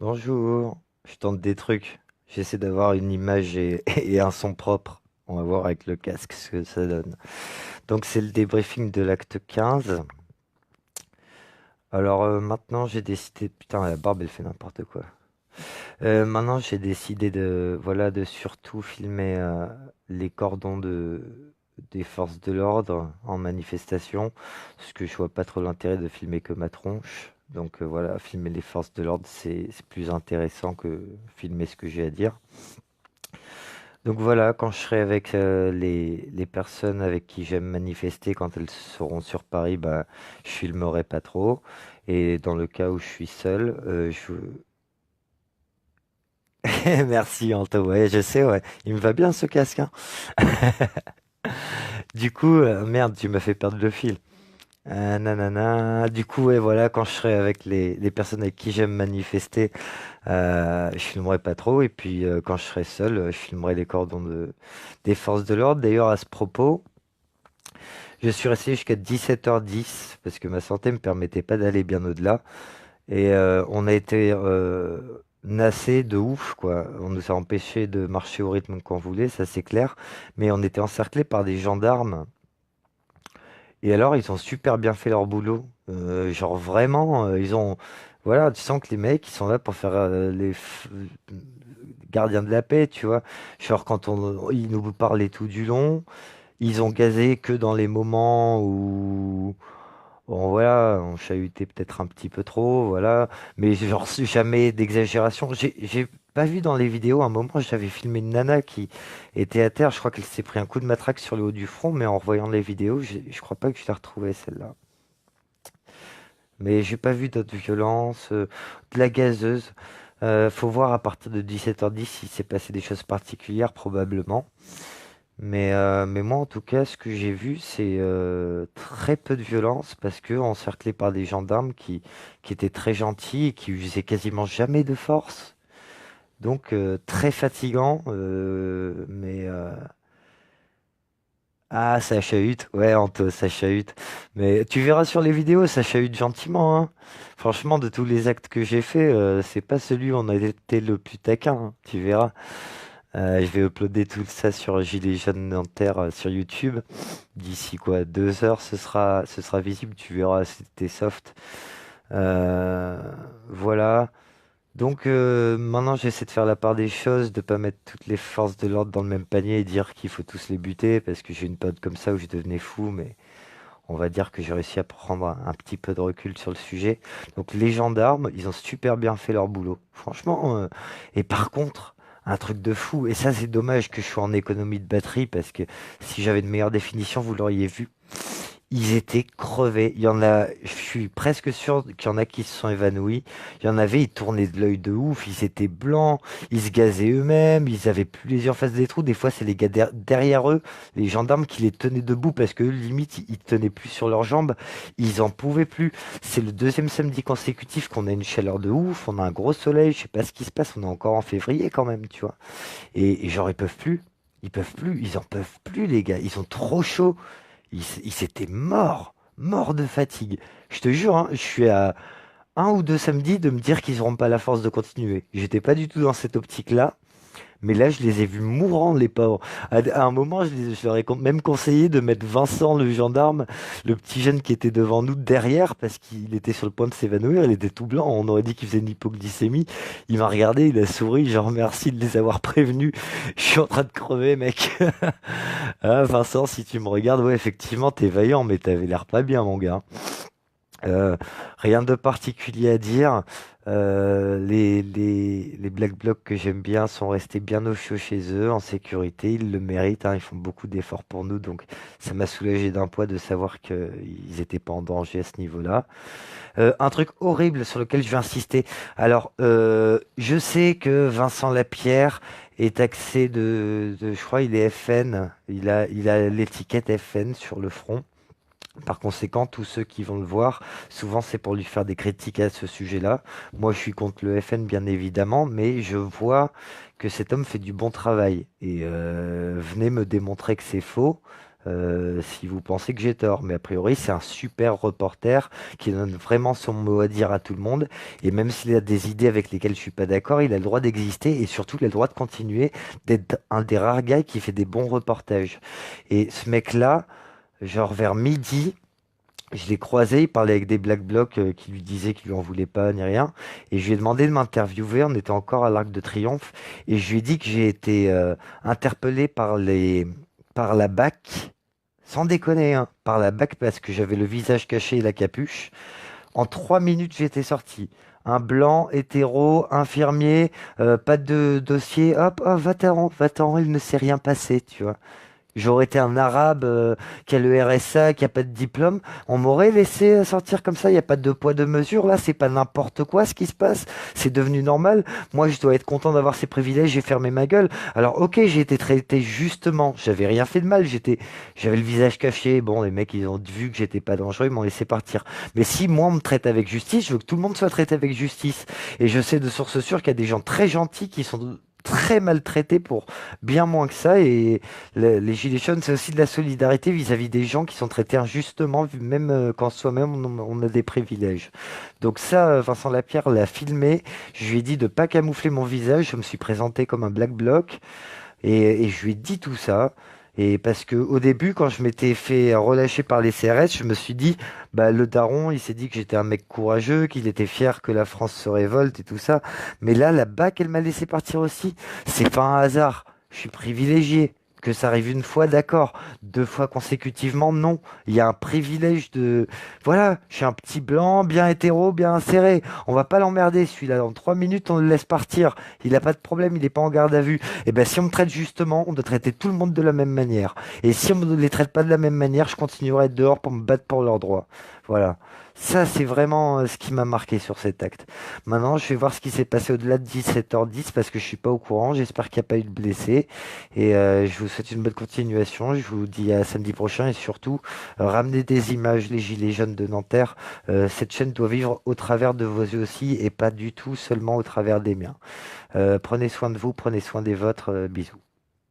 Bonjour, je tente des trucs. J'essaie d'avoir une image et un son propre. On va voir avec le casque ce que ça donne. Donc c'est le débriefing de l'acte 15. Alors maintenant j'ai décidé... Putain, la barbe elle fait n'importe quoi. Maintenant j'ai décidé de surtout filmer les cordons des forces de l'ordre en manifestation. Parce que je vois pas trop l'intérêt de filmer que ma tronche. Donc voilà, filmer les forces de l'ordre c'est plus intéressant que filmer ce que j'ai à dire. Donc voilà, quand je serai avec les personnes avec qui j'aime manifester, quand elles seront sur Paris, bah, je filmerai pas trop. Et dans le cas où je suis seul, Merci Anto, ouais, je sais, ouais. Il me va bien ce casque, hein. Du coup, merde, tu m'as fait perdre le fil. Nanana. Du coup, ouais, voilà, quand je serai avec les personnes avec qui j'aime manifester, je filmerai pas trop. Et puis, quand je serai seul, je filmerai les cordons des forces de l'ordre. D'ailleurs, à ce propos, je suis resté jusqu'à 17h10 parce que ma santé me permettait pas d'aller bien au-delà. Et on a été nassé de ouf, quoi. On nous a empêché de marcher au rythme qu'on voulait, ça c'est clair. Mais on était encerclés par des gendarmes. Et alors, ils ont super bien fait leur boulot. Genre vraiment, ils ont... Voilà, tu sens que les mecs, ils sont là pour faire gardiens de la paix, tu vois. Genre quand ils nous parlaient tout du long, ils ont gazé que dans les moments où... Bon, voilà, on chahutait peut-être un petit peu trop, voilà. Mais genre, jamais d'exagération. J'ai pas vu dans les vidéos, à un moment, j'avais filmé une nana qui était à terre. Je crois qu'elle s'est pris un coup de matraque sur le haut du front, mais en revoyant les vidéos, je crois pas que je l'ai retrouvée, celle-là. Mais j'ai pas vu d'autres violences, de la gazeuse. Faut voir à partir de 17h10 s'il s'est passé des choses particulières, probablement. Mais moi, en tout cas, ce que j'ai vu, c'est très peu de violence parce que encerclé par des gendarmes qui étaient très gentils et qui usaient quasiment jamais de force. Donc, très fatigant. Ah, ça chahute. Ouais, Anto, ça chahute. Mais tu verras sur les vidéos, ça chahute gentiment, hein. Franchement, de tous les actes que j'ai fait, c'est pas celui où on a été le plus taquin, hein. Tu verras. Je vais uploader tout ça sur Gilets jaunes Nanterre sur YouTube. D'ici quoi, 2 heures, ce sera visible. Tu verras, c'était soft. Euh, voilà. Donc maintenant, j'essaie de faire la part des choses, de pas mettre toutes les forces de l'ordre dans le même panier et dire qu'il faut tous les buter, parce que j'ai une période comme ça où je devenais fou, mais on va dire que j'ai réussi à prendre un petit peu de recul sur le sujet. Donc les gendarmes, ils ont super bien fait leur boulot. Franchement, et par contre, un truc de fou, et ça c'est dommage que je sois en économie de batterie, parce que si j'avais une meilleure définition, vous l'auriez vu. Ils étaient crevés. Il y en a, je suis presque sûr qu'il y en a qui se sont évanouis. Il y en avait, ils tournaient de l'œil de ouf, ils étaient blancs, ils se gazaient eux-mêmes, ils avaient plus les yeux en face des trous. Des fois, c'est les gars derrière eux, les gendarmes qui les tenaient debout parce que eux, limite, ils tenaient plus sur leurs jambes. Ils en pouvaient plus. C'est le deuxième samedi consécutif qu'on a une chaleur de ouf, on a un gros soleil, je sais pas ce qui se passe, on est encore en février quand même, tu vois. Et genre, ils peuvent plus. Ils peuvent plus, ils en peuvent plus, les gars. Ils ont trop chaud. Ils s'étaient morts de fatigue. Je te jure, hein, je suis à un ou deux samedis de me dire qu'ils n'auront pas la force de continuer. J'étais pas du tout dans cette optique-là, mais là, je les ai vus mourants, les pauvres. À un moment, je leur ai même conseillé de mettre Vincent, le gendarme, le petit jeune qui était devant nous, derrière, parce qu'il était sur le point de s'évanouir. Il était tout blanc. On aurait dit qu'il faisait une hypoglycémie. Il m'a regardé, il a souri. Genre, merci de les avoir prévenus. Je suis en train de crever, mec. Ah, Vincent, si tu me regardes, ouais, effectivement, t'es vaillant, mais t'avais l'air pas bien, mon gars. Euh, Rien de particulier à dire. Les Black Blocs que j'aime bien sont restés bien au chaud chez eux, en sécurité. Ils le méritent, hein, ils font beaucoup d'efforts pour nous, donc ça m'a soulagé d'un poids de savoir qu'ils étaient pas en danger à ce niveau-là. Un truc horrible sur lequel je vais insister. Alors, je sais que Vincent Lapierre est taxé je crois, il est FN. Il a l'étiquette FN sur le front. Par conséquent, tous ceux qui vont le voir, souvent c'est pour lui faire des critiques à ce sujet-là. Moi, je suis contre le FN, bien évidemment, mais je vois que cet homme fait du bon travail. Et venez me démontrer que c'est faux. si vous pensez que j'ai tort. Mais a priori, c'est un super reporter qui donne vraiment son mot à dire à tout le monde. Et même s'il a des idées avec lesquelles je suis pas d'accord, il a le droit d'exister et surtout, il a le droit de continuer d'être un des rares gars qui fait des bons reportages. Et ce mec-là, genre vers midi, je l'ai croisé, il parlait avec des Black Blocs qui lui disaient qu'ils lui en voulaient pas ni rien. Et je lui ai demandé de m'interviewer, on était encore à l'Arc de Triomphe. Et je lui ai dit que j'ai été interpellé par la BAC, sans déconner, hein, par la BAC parce que j'avais le visage caché et la capuche. En 3 minutes, j'étais sorti. Un blanc, hétéro, infirmier, pas de dossier, hop, hop, va-t'en, il ne s'est rien passé, tu vois. J'aurais été un arabe qui a le RSA, qui a pas de diplôme. On m'aurait laissé sortir comme ça. Il n'y a pas de poids de mesure. Là, c'est pas n'importe quoi ce qui se passe. C'est devenu normal. Moi, je dois être content d'avoir ces privilèges. J'ai fermé ma gueule. Alors, ok, j'ai été traité justement. J'avais rien fait de mal. J'avais le visage caché. Bon, les mecs, ils ont vu que j'étais pas dangereux. Ils m'ont laissé partir. Mais si moi, on me traite avec justice, je veux que tout le monde soit traité avec justice. Et je sais de source sûre qu'il y a des gens très gentils qui sont très maltraités pour bien moins que ça. Et les gilets jaunes, c'est aussi de la solidarité vis-à-vis des gens qui sont traités injustement, même quand soi-même on a des privilèges. Donc ça, Vincent Lapierre l'a filmé. Je lui ai dit de pas camoufler mon visage. Je me suis présenté comme un black bloc et je lui ai dit tout ça. Et parce que au début, quand je m'étais fait relâcher par les CRS, je me suis dit, bah le daron, il s'est dit que j'étais un mec courageux, qu'il était fier que la France se révolte et tout ça. Mais là, la BAC, elle m'a laissé partir aussi. C'est pas un hasard. Je suis privilégié. Que ça arrive une fois, d'accord. 2 fois consécutivement, non. Il y a un privilège de... Voilà, je suis un petit blanc, bien hétéro, bien inséré. On va pas l'emmerder, celui-là. Dans 3 minutes, on le laisse partir. Il a pas de problème, il est pas en garde à vue. Et ben, si on me traite justement, on doit traiter tout le monde de la même manière. Et si on ne les traite pas de la même manière, je continuerai à être dehors pour me battre pour leurs droits. Voilà. Ça, c'est vraiment ce qui m'a marqué sur cet acte. Maintenant, je vais voir ce qui s'est passé au-delà de 17h10 parce que je suis pas au courant. J'espère qu'il n'y a pas eu de blessés. Et je vous souhaite une bonne continuation. Je vous dis à samedi prochain et surtout, ramenez des images, les Gilets jaunes de Nanterre. Cette chaîne doit vivre au travers de vos yeux aussi et pas du tout seulement au travers des miens. Prenez soin de vous, prenez soin des vôtres. Bisous.